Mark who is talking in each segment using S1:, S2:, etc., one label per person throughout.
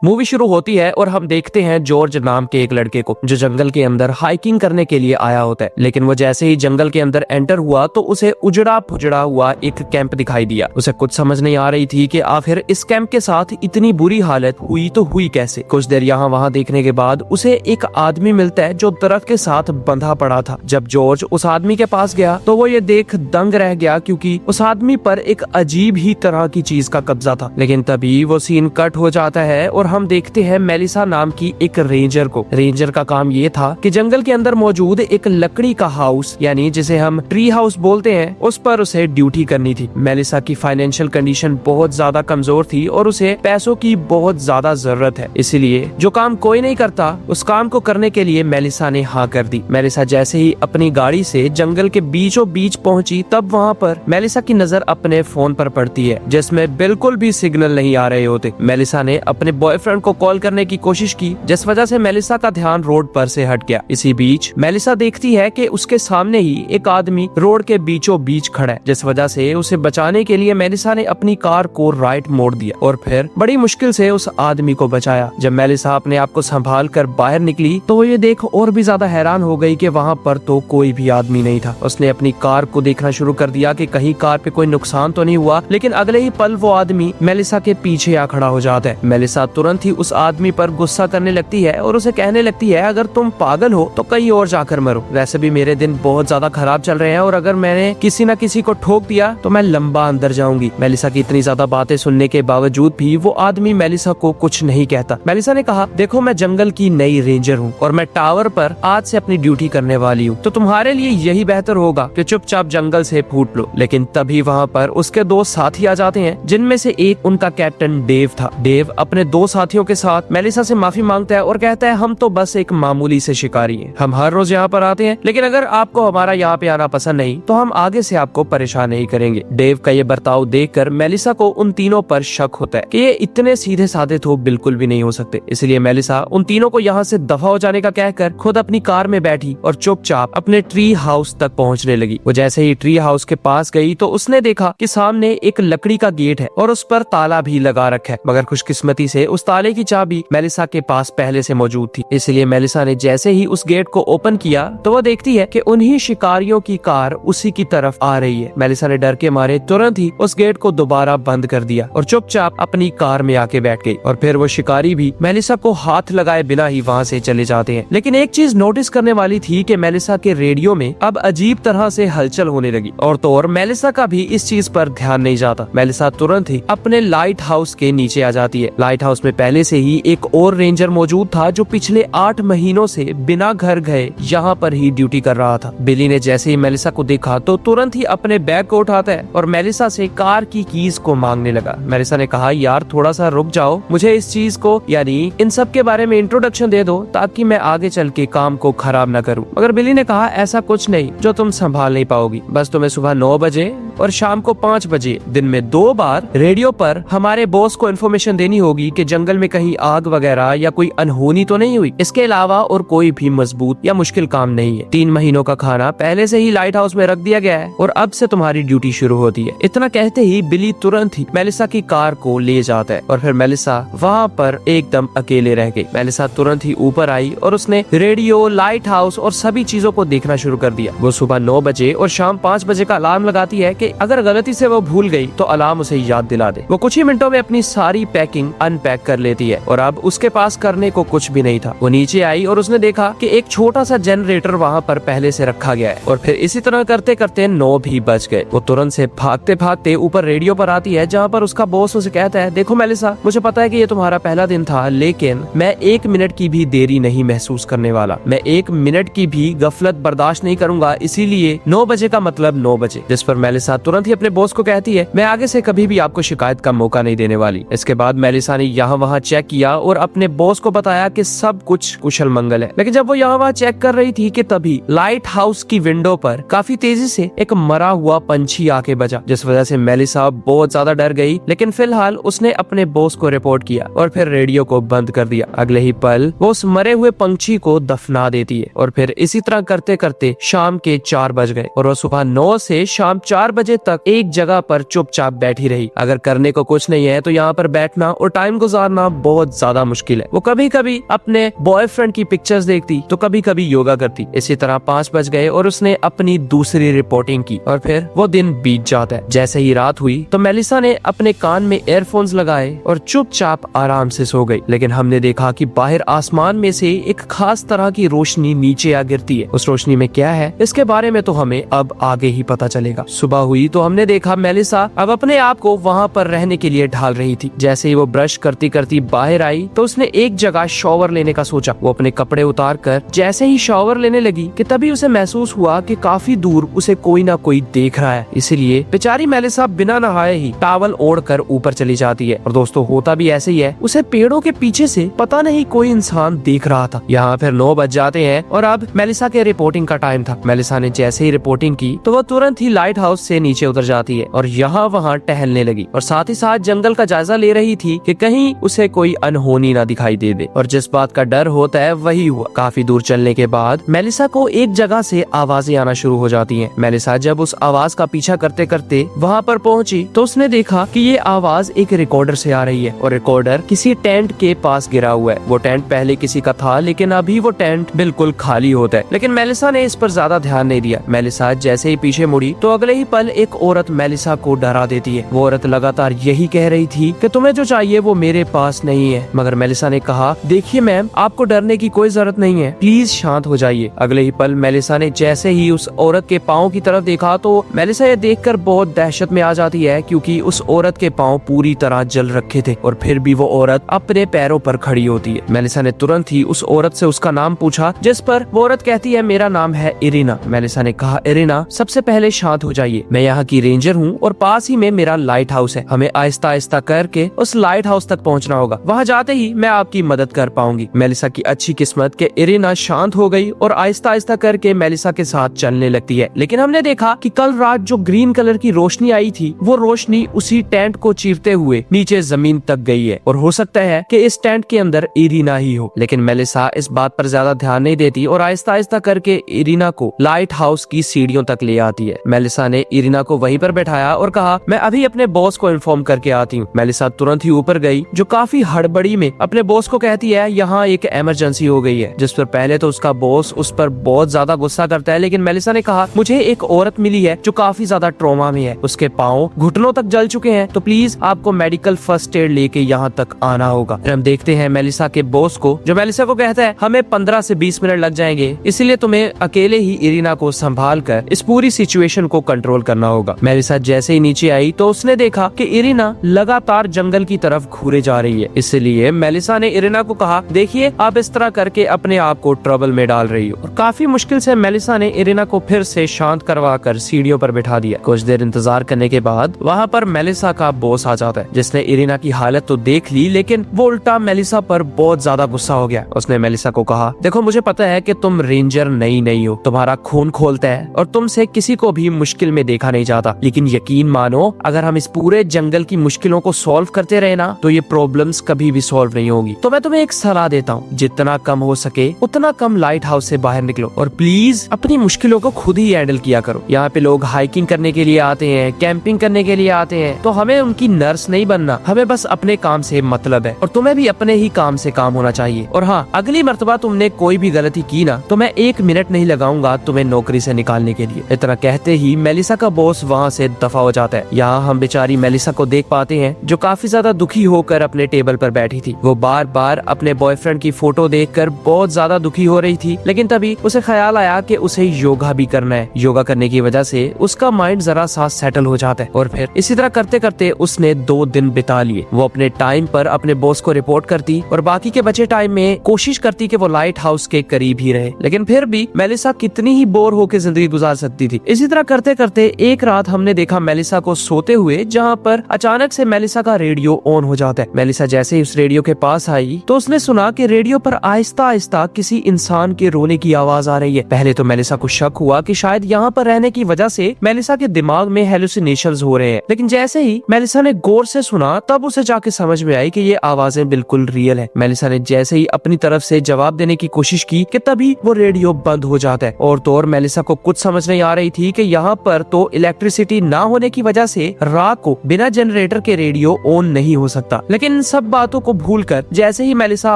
S1: Movie शुरू होती है और हम देखते हैं जॉर्ज नाम के एक लड़के को जो जंगल के अंदर हाइकिंग करने के लिए आया होता है। लेकिन वो जैसे ही जंगल के अंदर एंटर हुआ तो उसे उजड़ा पुजड़ा हुआ एक कैंप दिखाई दिया। उसे कुछ समझ नहीं आ रही थी कि आखिर इस कैंप के साथ इतनी बुरी हालत हुई तो हुई कैसे। कुछ देर यहाँ वहाँ देखने के बाद उसे एक आदमी मिलता है जो दरख्त के साथ बंधा पड़ा था। जब जॉर्ज उस आदमी के पास गया तो वो ये देख दंग रह गया क्योंकि उस आदमी पर एक अजीब ही तरह की चीज का कब्जा था। लेकिन तभी वो सीन कट हो जाता है और हम देखते हैं मेलिसा नाम की एक रेंजर को। रेंजर का काम ये था कि जंगल के अंदर मौजूद एक लकड़ी का हाउस यानी जिसे हम ट्री हाउस बोलते हैं उस पर उसे ड्यूटी करनी थी। मेलिसा की फाइनेंशियल कंडीशन बहुत ज्यादा कमजोर थी और उसे पैसों की बहुत ज्यादा जरूरत है, इसीलिए जो काम कोई नहीं करता उस काम को करने के लिए मेलिसा ने हाँ कर दी। मेलिसा जैसे ही अपनी गाड़ी से जंगल के बीचों बीच पहुंची तब वहाँ पर मेलिसा की नजर अपने फोन पर पड़ती है जिसमें बिल्कुल भी सिग्नल नहीं आ रहे होते। मेलिसा ने अपने बॉयफ्रेंड को कॉल करने की कोशिश की जिस वजह से मेलिसा का ध्यान रोड पर से हट गया। इसी बीच मेलिसा देखती है कि उसके सामने ही एक आदमी रोड के बीचों बीच खड़ा है, जिस वजह से उसे बचाने के लिए मेलिसा ने अपनी कार को राइट मोड़ दिया और फिर बड़ी मुश्किल से उस आदमी को बचाया। जब मेलिसा अपने आप को संभाल कर बाहर निकली तो वो ये देख और भी ज्यादा हैरान हो गई कि वहाँ पर तो कोई भी आदमी नहीं था। उसने अपनी कार को देखना शुरू कर दिया कि कहीं कार पे कोई नुकसान तो नहीं हुआ, लेकिन अगले ही पल वो आदमी मेलिसा के पीछे आ खड़ा हो जाता है। मेलिसा तुरंत ही उस आदमी पर गुस्सा करने लगती है और उसे कहने लगती है अगर तुम पागल हो तो कहीं और जाकर मरो। वैसे भी मेरे दिन बहुत ज्यादा खराब चल रहे हैं और अगर मैंने किसी न किसी को ठोक दिया तो मैं लंबा अंदर जाऊंगी। मेलिसा की इतनी ज्यादा बातें सुनने के बावजूद भी वो आदमी मेलिसा को कुछ नहीं कहता। मेलिसा ने कहा देखो मैं जंगल की नई रेंजर हूँ और मैं टावर पर आज से अपनी ड्यूटी करने वाली हूँ, तो तुम्हारे लिए यही बेहतर होगा कि चुपचाप जंगल से फूट लो। लेकिन तभी वहाँ पर उसके दो साथी आ जाते हैं जिनमें से एक उनका कैप्टन डेव था। डेव अपने दो साथियों के साथ मेलिसा से माफी मांगता है और कहता है हम तो बस एक मामूली से शिकारी हैं, हम हर रोज यहाँ पर आते हैं, लेकिन अगर आपको हमारा यहाँ पे आना पसंद नहीं तो हम आगे से आपको परेशान नहीं करेंगे। डेव का ये बर्ताव देखकर मेलिसा को उन तीनों पर शक होता है कि ये इतने सीधे साधे तो बिल्कुल भी नहीं हो सकते। इसलिए मेलिसा उन तीनों को यहाँ से दफा हो जाने का कहकर खुद अपनी कार में बैठी और चुपचाप अपने ट्री हाउस तक पहुँचने लगी। वो जैसे ही ट्री हाउस के पास गई तो उसने देखा कि सामने एक लकड़ी का गेट है और उस पर ताला भी लगा रखा है, मगर खुशकिस्मती से उस ताले की चाबी मेलिसा के पास पहले से मौजूद थी। इसलिए मेलिसा ने जैसे ही उस गेट को ओपन किया तो वो देखती है कि उन्हीं शिकारियों की कार उसी की तरफ आ रही है। मेलिसा ने डर के मारे तुरंत ही उस गेट को दोबारा बंद कर दिया और चुपचाप अपनी कार में आके बैठ गई और फिर वो शिकारी भी मेलिसा को हाथ लगाए बिना ही वहाँ से चले जाते हैं। लेकिन एक चीज नोटिस करने वाली थी कि मेलिसा के रेडियो में अब अजीब तरह से हलचल होने लगी और तो और मेलिसा का भी इस चीज पर ध्यान नहीं जाता। मेलिसा तुरंत ही अपने लाइट हाउस के नीचे आ जाती है। लाइट हाउस में पहले से ही एक और रेंजर मौजूद था जो पिछले 8 महीनों से बिना घर गए यहाँ पर ही ड्यूटी कर रहा था। बिली ने जैसे ही मेलिसा को देखा तो तुरंत ही अपने बैग को उठाता है और मेलिसा से कार की कीज को मांगने लगा। मेलिसा ने कहा यार थोड़ा सा रुक जाओ, मुझे इस चीज को यानी इन सब के बारे में इंट्रोडक्शन दे दो ताकि मैं आगे चल के काम को खराब न करूं। मगर बिली ने कहा ऐसा कुछ नहीं जो तुम संभाल नहीं पाओगी, बस तुम्हें सुबह 9 बजे और शाम को 5 बजे दिन में 2 बार रेडियो पर हमारे बॉस को इन्फॉर्मेशन देनी होगी कि जंगल में कहीं आग वगैरह या कोई अनहोनी तो नहीं हुई। इसके अलावा और कोई भी मजबूत या मुश्किल काम नहीं है। 3 महीनों का खाना पहले से ही लाइट हाउस में रख दिया गया है और अब से तुम्हारी ड्यूटी शुरू होती है। इतना कहते ही बिली तुरंत ही मेलिसा की कार को ले जाता है और फिर मेलिसा वहाँ पर एकदम अकेले रह गई। मेलिसा तुरंत ही ऊपर आई और उसने रेडियो, लाइट हाउस और सभी चीजों को देखना शुरू कर दिया। वो सुबह 9 बजे और शाम 5 बजे का अलार्म लगाती है कि अगर गलती से वो भूल गई तो अलार्म उसे याद दिला दे। वो कुछ ही मिनटों में अपनी सारी पैकिंग अनपैक कर लेती है और अब उसके पास करने को कुछ भी नहीं था। वो नीचे आई और उसने देखा कि एक छोटा सा जनरेटर वहाँ पर पहले से रखा गया है और फिर इसी तरह करते करते 9 भी बज गए। वो तुरंत से भागते भागते ऊपर रेडियो पर आती है जहाँ पर उसका बॉस उसे कहता है देखो मेलिसा, मुझे पता है कि ये तुम्हारा पहला दिन था, लेकिन मैं 1 मिनट की भी देरी नहीं महसूस करने वाला। मैं 1 मिनट की भी गफलत बर्दाश्त नहीं करूंगा, इसीलिए 9 बजे का मतलब 9 बजे। जिस पर मेलिसा तुरंत ही अपने बॉस को कहती है मैं आगे से कभी भी आपको शिकायत का मौका नहीं देने वाली। इसके बाद मेलिसा ने यहाँ वहाँ चेक किया और अपने बॉस को बताया कि सब कुछ कुशल मंगल है। लेकिन जब वो यहाँ वहाँ चेक कर रही थी कि तभी लाइट हाउस की विंडो पर काफी तेजी से एक मरा हुआ पंछी आके बजा, जिस वजह से मेलिसा बहुत ज्यादा डर गई। लेकिन फिलहाल उसने अपने बॉस को रिपोर्ट किया और फिर रेडियो को बंद कर दिया। अगले ही पल वो उस मरे हुए पंछी को दफना देती है और फिर इसी तरह करते करते शाम के 4 बज गए और वो सुबह 9 से शाम 4 बजे तक एक जगह पर चुपचाप बैठी रही। अगर करने को कुछ नहीं है तो यहाँ पर बैठना और टाइम गुजारना बहुत ज्यादा मुश्किल है। वो कभी कभी अपने बॉयफ्रेंड की पिक्चर्स देखती तो कभी कभी योगा करती। इसी तरह 5 बज गए और उसने अपनी दूसरी रिपोर्टिंग की और फिर वो दिन बीत जाता है। जैसे ही रात हुई तो मेलिसा ने अपने कान में एयरफोन्स लगाए और चुपचाप आराम से सो गई। लेकिन हमने देखा कि बाहर आसमान में से एक खास तरह की रोशनी नीचे आ गिरती है। उस रोशनी में क्या है इसके बारे में तो हमें अब आगे ही पता चलेगा। सुबह हुई तो हमने देखा मेलिसा अब अपने आप को वहाँ पर रहने के लिए ढाल रही थी। जैसे ही वो ब्रश करती करती बाहर आई तो उसने एक जगह शॉवर लेने का सोचा। वो अपने कपड़े उतार कर जैसे ही शॉवर लेने लगी कि तभी उसे महसूस हुआ कि काफी दूर उसे कोई ना कोई देख रहा है। इसलिए बेचारी मेलिसा बिना नहाए ही टॉवल ओढ़ कर ऊपर चली जाती है। और दोस्तों होता भी ऐसे ही है, उसे पेड़ों के पीछे से पता नहीं कोई इंसान देख रहा था। यहाँ फिर 9 बज जाते हैं और अब मेलिसा के रिपोर्टिंग का टाइम था। मेलिसा ने जैसे ही रिपोर्टिंग की तो वो तुरंत ही लाइट हाउस से नीचे उतर जाती है और यहाँ वहाँ टहलने लगी और साथ ही साथ जंगल का जायजा ले रही थी कि कहीं उसे कोई अनहोनी ना दिखाई दे दे। और जिस बात का डर होता है वही हुआ। काफी दूर चलने के बाद मेलिसा को एक जगह से आवाजें आना शुरू हो जाती हैं। मेलिसा जब उस आवाज का पीछा करते करते वहाँ पर पहुंची तो उसने देखा कि ये आवाज एक रिकॉर्डर से आ रही है और रिकॉर्डर किसी टेंट के पास गिरा हुआ है। वो टेंट पहले किसी का था लेकिन अभी वो टेंट बिल्कुल खाली होता है। लेकिन मेलिसा ने इस पर ज्यादा ध्यान नहीं दिया। मेलिसा जैसे ही पीछे मुड़ी तो अगले ही पल एक औरत मेलिसा को डरा देती है। वो औरत लगातार यही कह रही थी कि तुम्हें जो चाहिए वो मेरे पास नहीं है। मगर मेलिसा ने कहा, देखिए मैम, आपको डरने की कोई जरूरत नहीं है, प्लीज शांत हो जाइए। अगले ही पल मेलिसा ने जैसे ही उस औरत के पाँव की तरफ देखा तो मेलिसा ये देखकर बहुत दहशत में आ जाती है क्योंकि उस औरत के पाँव पूरी तरह जल रखे थे और फिर भी वो औरत अपने पैरों पर खड़ी होती है। मेलिसा ने तुरंत ही उस औरत से उसका नाम पूछा, जिस पर वो औरत कहती है, मेरा नाम है इरिना। मेलिसा ने कहा, इरिना, सबसे पहले शांत हो जाइए, मैं यहाँ की रेंजर हूँ और पास ही में मेरा लाइट हाउस है। हमें आहिस्ता आहिस्ता करके उस लाइट हाउस तक पहुँचना होगा, वहाँ जाते ही मैं आपकी मदद कर पाऊंगी। मेलिसा की अच्छी किस्मत के इरिना शांत हो गई और आहिस्ता आहिस्ता करके मेलिसा के साथ चलने लगती है। लेकिन हमने देखा कि कल रात जो ग्रीन कलर की रोशनी आई थी वो रोशनी उसी टेंट को चीरते हुए नीचे जमीन तक गई है और हो सकता है कि इस टेंट के अंदर इरिना ही हो। लेकिन मेलिसा इस बात पर ज्यादा ध्यान नहीं देती और आहिस्ता आहिस्ता करके इरिना को लाइट हाउस की सीढ़ियों तक ले आती है। मेलिसा ने इरिना को वहीं पर बैठाया और कहा, मैं अभी अपने बॉस को इन्फॉर्म करके आती हूँ। मेलिसा तुरंत ही ऊपर गई जो काफी हड़बड़ी में अपने बॉस को कहती है, यहाँ एक इमरजेंसी हो गई है। जिस पर पहले तो उसका बॉस उस पर बहुत ज्यादा गुस्सा करता है, लेकिन मेलिसा ने कहा, मुझे एक औरत मिली है जो काफी ज्यादा ट्रॉमा में है, उसके पाँव घुटनों तक जल चुके हैं, तो प्लीज आपको मेडिकल फर्स्ट एड लेके यहाँ तक आना होगा। फिर हम देखते हैं मेलिसा के बॉस को जो मेलिसा को कहता है, हमें 15 से 20 मिनट लग जाएंगे, इसलिए तुम्हें अकेले ही इरिना को संभाल कर इस पूरी सिचुएशन को कंट्रोल करना होगा। मेलिसा जैसे ही नीचे आई तो उसने देखा कि इरिना लगातार जंगल की तरफ घूरे जा रही है। इसलिए मेलिसा ने इरिना को कहा, देखिए आप इस तरह करके अपने आप को ट्रबल में डाल रही हो। और काफी मुश्किल से मेलिसा ने इरिना को फिर से शांत करवा कर सीढ़ियों पर बैठा दिया। कुछ देर इंतजार करने के बाद वहाँ पर मेलिसा का बॉस आ जाता है, जिसने इरिना की हालत तो देख ली लेकिन वो उल्टा मेलिसा पर बहुत ज्यादा गुस्सा हो गया। उसने मेलिसा को कहा, देखो मुझे पता है कि तुम रेंजर नहीं हो, तुम्हारा खून खोलता है और तुमसे किसी को भी मुश्किल में देखा नहीं जाता, लेकिन यकीन मानो अगर हम इस पूरे जंगल की मुश्किलों को सॉल्व करते रहे ना तो ये प्रॉब्लम्स कभी भी सॉल्व नहीं होगी। तो मैं तुम्हें एक सलाह देता हूँ, जितना कम हो सके उतना कम लाइट हाउस से बाहर निकलो और प्लीज अपनी मुश्किलों को खुद ही हैंडल किया करो। यहाँ पे लोग हाइकिंग करने के लिए आते हैं, कैंपिंग करने के लिए आते हैं, तो हमें उनकी नर्स नहीं बनना, हमें बस अपने काम से मतलब है और तुम्हें भी अपने ही काम से काम होना चाहिए। और हाँ, अगली मर्तबा तुमने कोई भी गलती की ना तो मैं 1 मिनट नहीं लगाऊंगा तुम्हें नौकरी से निकालने के लिए। इतना कहते ही मेलिसा का बॉस वहाँ से दफा हो जाता है। यहाँ हम बेचारी मेलिसा को देख पाते हैं जो काफी ज्यादा दुखी होकर अपने टेबल पर बैठी थी। वो बार बार अपने बॉयफ्रेंड की फोटो देखकर बहुत ज्यादा दुखी हो रही थी, लेकिन तभी उसे ख्याल आया कि उसे योगा भी करना है। योगा करने की वजह से उसका माइंड जरा सा सेटल हो जाता है और फिर इसी तरह करते करते उसने 2 दिन बिता लिए। वो अपने टाइम पर अपने बॉस को रिपोर्ट करती और बाकी के बचे टाइम में कोशिश करती कि वो लाइट हाउस के करीब ही रहे, लेकिन फिर भी मेलिसा कितनी ही बोर होकर जिंदगी गुजार सकती थी। इसी तरह करते करते एक रात हमने देखा मेलिसा को सोते हुए, जहाँ पर अचानक से मेलिसा का रेडियो ऑन हो जाता है। मेलिसा जैसे ही उस रेडियो के पास आई तो उसने सुना कि रेडियो पर आहिस्ता आहिस्ता किसी इंसान के रोने की आवाज आ रही है। पहले तो मेलिसा को शक हुआ कि शायद यहाँ पर रहने की वजह से मेलिसा के दिमाग में हेलुसिनेशंस हो रहे हैं, लेकिन जैसे ही मेलिसा ने गौर से सुना तब उसे जाके समझ में आई कि ये आवाजें बिल्कुल रियल है। मेलिसा ने जैसे ही अपनी तरफ से जवाब देने की कोशिश की कि तभी वो रेडियो बंद हो जाता है। और तो और मेलिसा को कुछ समझ नहीं आ रही थी कि यहाँ पर तो इलेक्ट्रिसिटी ना होने की वजह से रात को बिना जनरेटर के रेडियो ऑन नहीं हो सकता। लेकिन इन सब बातों को भूलकर जैसे ही मेलिसा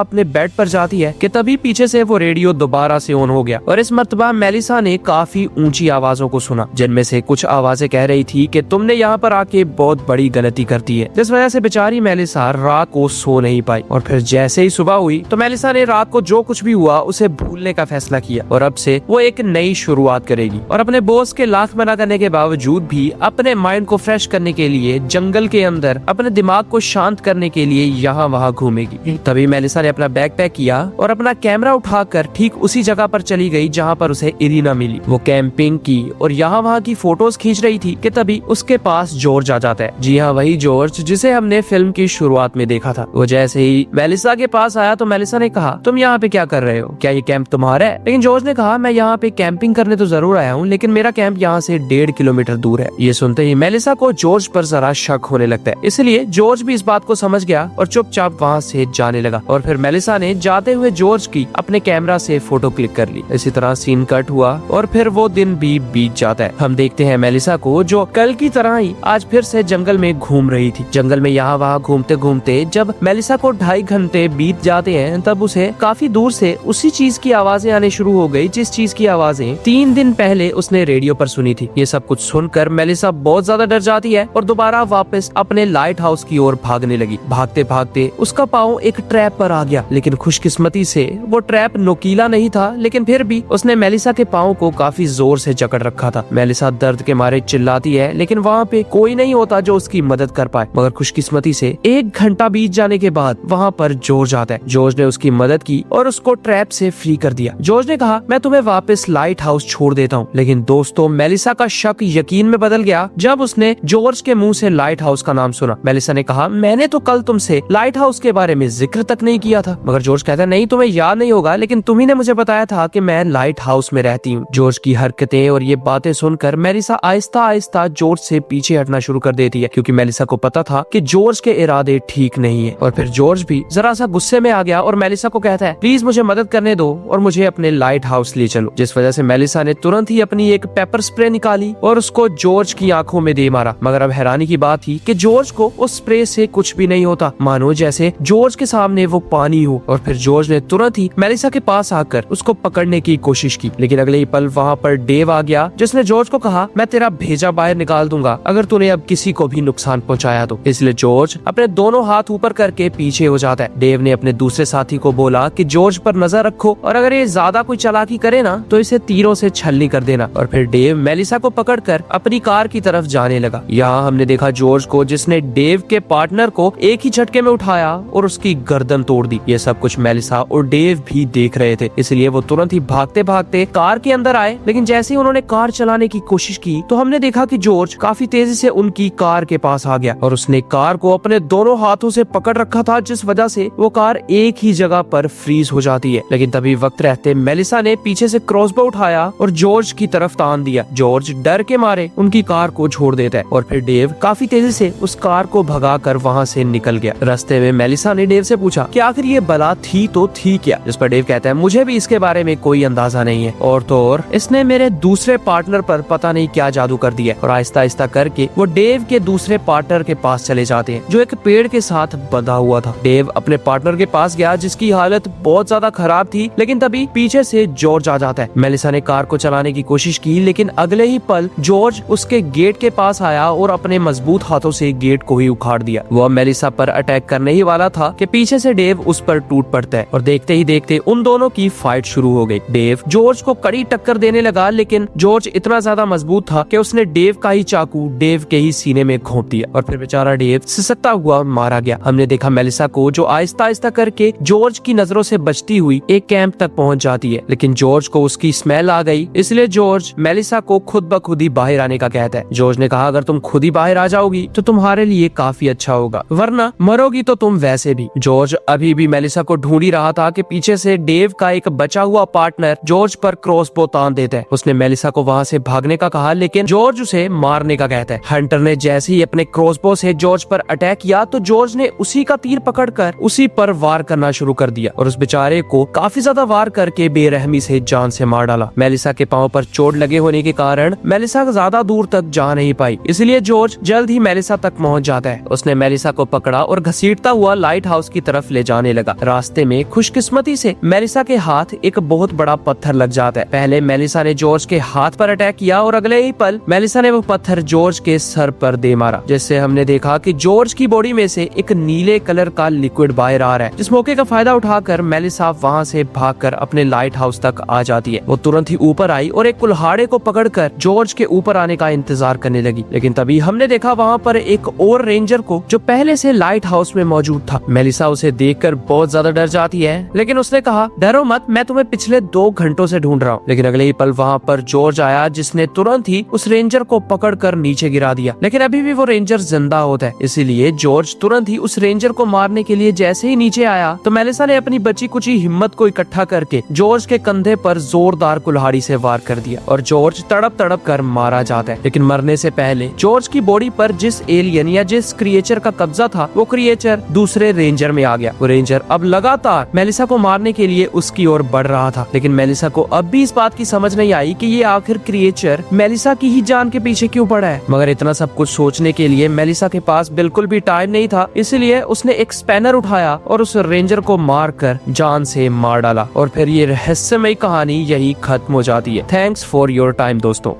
S1: अपने बेड पर जाती है कि तभी पीछे से वो रेडियो दोबारा से ऑन हो गया और इस मर्तबा मेलिसा ने काफी ऊंची आवाजों को सुना, जिनमें से कुछ आवाजें कह रही थी कि तुमने यहाँ पर आके बहुत बड़ी गलती कर दी है, जिस वजह से बेचारी मेलिसा रात को सो नहीं पाई। और फिर जैसे ही सुबह हुई तो मेलिसा ने रात को जो कुछ भी हुआ उसे भूलने का फैसला किया और अब से वो एक नई शुरुआत करेगी और अपने बॉस के लाख मना करने के बावजूद भी अपने माइंड को फ्रेश करने के लिए जंगल के अंदर अपने दिमाग को शांत करने के लिए यहाँ वहाँ घूमेगी। तभी मेलिसा ने अपना बैग पैक किया और अपना कैमरा उठाकर ठीक उसी जगह पर चली गई जहाँ पर उसे इरीना मिली। वो कैंपिंग की और यहाँ वहाँ की फोटोज खींच रही थी कि तभी उसके पास जॉर्ज आ जाता है। जी हाँ, वही जॉर्ज जिसे हमने फिल्म की शुरुआत में देखा था। वो जैसे ही मेलिसा के पास आया तो मेलिसा ने कहा, तुम यहाँ पे क्या कर रहे हो, क्या ये कैंप तुम्हारा है? लेकिन जॉर्ज ने कहा, मैं यहाँ पे कैंपिंग करने तो जरूर आया हूँ, लेकिन मेरा कैंप यहाँ से 1.5 किलोमीटर दूर है। ये सुनते ही मेलिसा को जॉर्ज पर जरा शक होने लगता है, इसलिए जॉर्ज भी इस बात को समझ गया और चुपचाप वहाँ से जाने लगा। और फिर मेलिसा ने जाते हुए जॉर्ज की अपने कैमरा से फोटो क्लिक कर ली। इसी तरह सीन कट हुआ और फिर वो दिन भी बीत जाता है। हम देखते हैं मेलिसा को जो कल की तरह ही आज फिर से जंगल में घूम रही थी। जंगल में यहाँ वहाँ घूमते घूमते जब मेलिसा को 2.5 घंटे बीत जाते हैं तब उसे काफी दूर से उसी चीज की आवाजें आने शुरू हो गई जिस चीज की आवाजें 3 दिन पहले उसने रेडियो पर सुनी थी। ये सब कुछ सुनकर मेलिसा बहुत ज्यादा डर जाती है और दोबारा वापस अपने लाइट हाउस की ओर भागने लगी। भागते भागते उसका पाँव एक ट्रैप पर आ गया, लेकिन खुशकिस्मती से वो ट्रैप नुकीला नहीं था, लेकिन फिर भी उसने मेलिसा के पाँव को काफी जोर से जकड़ रखा था। मेलिसा दर्द के मारे चिल्लाती है, लेकिन वहाँ पे कोई नहीं होता जो उसकी मदद कर पाए। मगर खुशकिस्मती से 1 घंटा बीत जाने के बाद वहाँ पर जॉर्ज आता है। जॉर्ज ने उसकी मदद की और उसको ट्रैप से फ्री कर दिया। जॉर्ज ने कहा, मैं तुम्हें वापस लाइट हाउस छोड़ देता हूँ। लेकिन दोस्तों, मेलिसा का शक यकीन में बदल गया जब उसने जॉर्ज के मुंह से लाइट हाउस का नाम सुना। मेलिसा ने कहा, मैंने तो कल तुमसे लाइट हाउस के बारे में जिक्र तक नहीं किया था। मगर जॉर्ज कहता, नहीं तुम्हें याद नहीं होगा, लेकिन तुम्ही ने मुझे बताया था कि मैं लाइट हाउस में रहती हूँ। जॉर्ज की हरकतें और ये बातें सुनकर मेलिसा आहिस्ता आहिस्ता जॉर्ज से पीछे हटना शुरू कर देती है, क्योंकि मेलिसा को पता था कि जॉर्ज के इरादे ठीक नहीं है। और फिर जॉर्ज भी जरा सा गुस्से में आ गया और मेलिसा को कहता है, प्लीज मुझे मदद करने दो और मुझे अपने लाइट हाउस ले चलो। जिस वजह से मेलिसा ने तुरंत ही अपनी एक पेपर स्प्रे निकाली और उसको जॉर्ज की आंखों में दे मारा। मगर अब हैरानी की बात थी कि जॉर्ज को उस स्प्रे से कुछ भी नहीं होता, मानो जैसे जॉर्ज के सामने वो पानी हो। और फिर जॉर्ज ने तुरंत ही मेलिसा के पास आकर उसको पकड़ने की कोशिश की, लेकिन अगले ही पल वहाँ पर डेव आ गया, जिसने जॉर्ज को कहा, मैं तेरा भेजा बाहर निकाल दूंगा अगर तूने अब किसी को भी नुकसान पहुँचाया तो। इसलिए जॉर्ज अपने दोनों हाथ ऊपर करके पीछे हो जाता है। डेव ने अपने दूसरे साथी को बोला कि जॉर्ज पर नजर रखो और अगर ये ज्यादा कोई चालाकी करे ना तो इसे तीरों से छलनी कर देना। और फिर डेव मेलिसा को पकड़कर अपनी कार की तरफ जाने लगा। यहाँ हमने देखा जॉर्ज को जिसने डेव के पार्टनर को एक ही झटके में उठाया और उसकी गर्दन तोड़ दी। ये सब कुछ मेलिसा और डेव भी देख रहे थे, इसलिए वो तुरंत ही भागते भागते कार के अंदर आए। लेकिन जैसे ही उन्होंने कार चलाने की कोशिश की तो हमने देखा कि जॉर्ज काफी तेजी से उनकी कार के पास आ गया और उसने कार को अपने दोनों हाथों से पकड़ रखा था, जिस वजह से वो कार एक ही जगह पर फ्रीज हो जाती है। लेकिन तभी वक्त रहते मेलिसा ने पीछे से क्रॉसबो उठाया और जॉर्ज की तरफ तान दिया। जॉर्ज डर के मारे उनकी कार को छोड़ देता है और फिर डेव काफी तेजी से उस कार को भगाकर वहाँ से निकल गया। रास्ते में मेलिसा ने डेव से पूछा कि आखिर ये बला थी तो थी क्या, जिस पर डेव कहता है, मुझे भी इसके बारे में कोई अंदाजा नहीं है और तो और इसने मेरे दूसरे पार्टनर पर पता नहीं क्या जादू कर दिया। और आहिस्ता आहिस्ता करके वो डेव के दूसरे पार्टनर के पास चले जाते हैं जो एक पेड़ के साथ बंधा हुआ था। डेव अपने पार्टनर के पास गया जिसकी हालत बहुत ज्यादा खराब थी, लेकिन तभी पीछे से जॉर्ज आ जाता है। मेलिसा ने कार को चलाने की कोशिश की, लेकिन अगले ही पल जॉर्ज उसके गेट के पास आया और अपने मजबूत हाथों से गेट को ही उखाड़ दिया। वो मेलिसा पर अटैक करने ही वाला था कि पीछे से डेव उस पर टूट पड़ता है और देखते ही देखते उन दोनों की फाइट शुरू हो गई। डेव जॉर्ज को कड़ी टक्कर देने लगा, लेकिन जॉर्ज इतना ज्यादा मजबूत था कि उसने डेव का ही चाकू डेव के ही सीने में घोंप दिया और फिर बेचारा डेव सिसकता हुआ मारा गया। हमने देखा मेलिसा को जो आहिस्ता आहिस्ता करके जॉर्ज की नजरों से बचती हुई एक कैंप तक पहुंच जाती है, लेकिन जॉर्ज को उसकी स्मेल आ गई, इसलिए जॉर्ज मेलिसा को खुद ब खुद ही बाहर आने का कहता है। जॉर्ज ने कहा, अगर तुम खुद ही बाहर आ जाओगी तो तुम्हारे लिए काफी अच्छा होगा, वरना मरोगी तो तुम वैसे भी। जॉर्ज अभी भी मेलिसा को ढूंढ ही रहा था कि पीछे से डेव का एक बचा हुआ पार्टनर जॉर्ज पर क्रॉसबो तान देता है। उसने मेलिसा को वहाँ से भागने का कहा, लेकिन जॉर्ज उसे मारने का कहता है। हंटर ने जैसे ही अपने क्रॉसबो से जॉर्ज पर अटैक किया तो जॉर्ज ने उसी का तीर पकड़कर उसी पर वार करना शुरू कर दिया और उस बेचारे को काफी ज्यादा वार करके बेरहमी से जान से मार डाला। मेलिसा के पांव पर चोट लगे होने के कारण मेलिसा मेलिसा ज्यादा दूर तक जा नहीं पाई, इसलिए जॉर्ज जल्द ही मेलिसा तक पहुंच जाता है। उसने मेलिसा को पकड़ा और घसीटता हुआ लाइट हाउस की तरफ ले जाने लगा। रास्ते में खुशकिस्मती से मेलिसा के हाथ एक बहुत बड़ा पत्थर लग जाता है। पहले मेलिसा ने जॉर्ज के हाथ पर अटैक किया और अगले ही पल मेलिसा ने वो पत्थर जॉर्ज के सर पर दे मारा, जिससे हमने देखा कि जॉर्ज की बॉडी में से एक नीले कलर का लिक्विड बाहर आ रहा है। इस मौके का फायदा उठाकर मेलिसा वहाँ से भागकर अपने लाइट हाउस तक आ जाती है। वो तुरंत ही ऊपर आई और एक कुल्हाड़े को पकड़कर जॉर्ज के ऊपर आने का इंतजार करने लगी, लेकिन तभी हमने देखा वहाँ पर एक और रेंजर को जो पहले से लाइट हाउस में मौजूद था। मेलिसा उसे देखकर बहुत ज्यादा डर जाती है, लेकिन उसने कहा, डरो मत, मैं तुम्हें पिछले 2 घंटों से ढूंढ रहा हूँ। लेकिन अगले ही पल वहाँ पर जॉर्ज आया, जिसने तुरंत ही उस रेंजर को पकड़कर नीचे गिरा दिया। लेकिन अभी भी वो रेंजर जिंदा होता है, इसीलिए जॉर्ज तुरंत ही उस रेंजर को मारने के लिए जैसे ही नीचे आया तो मेलिसा ने अपनी बची कुची हिम्मत को इकट्ठा करके जॉर्ज के कंधे पर जोरदार कुल्हाड़ी से वार कर दिया और जॉर्ज तड़प तड़प कर मारा जाता है। लेकिन मरने से पहले जॉर्ज की बॉडी पर जिस एलियन या जिस क्रिएचर का कब्जा था, वो क्रिएचर दूसरे रेंजर में आ गया। वो रेंजर अब लगातार मेलिसा को मारने के लिए उसकी ओर बढ़ रहा था, लेकिन मेलिसा को अब भी इस बात की समझ नहीं आई कि ये आखिर क्रिएचर मेलिसा की ही जान के पीछे क्यों पड़ा है। मगर इतना सब कुछ सोचने के लिए मेलिसा के पास बिल्कुल भी टाइम नहीं था, इसलिए उसने एक स्पैनर उठाया और उस रेंजर को मारकर जान से मार डाला और फिर ये रहस्यमयी कहानी यही खत्म हो जाती है। थैंक्स फॉर योर टाइम दोस्तों।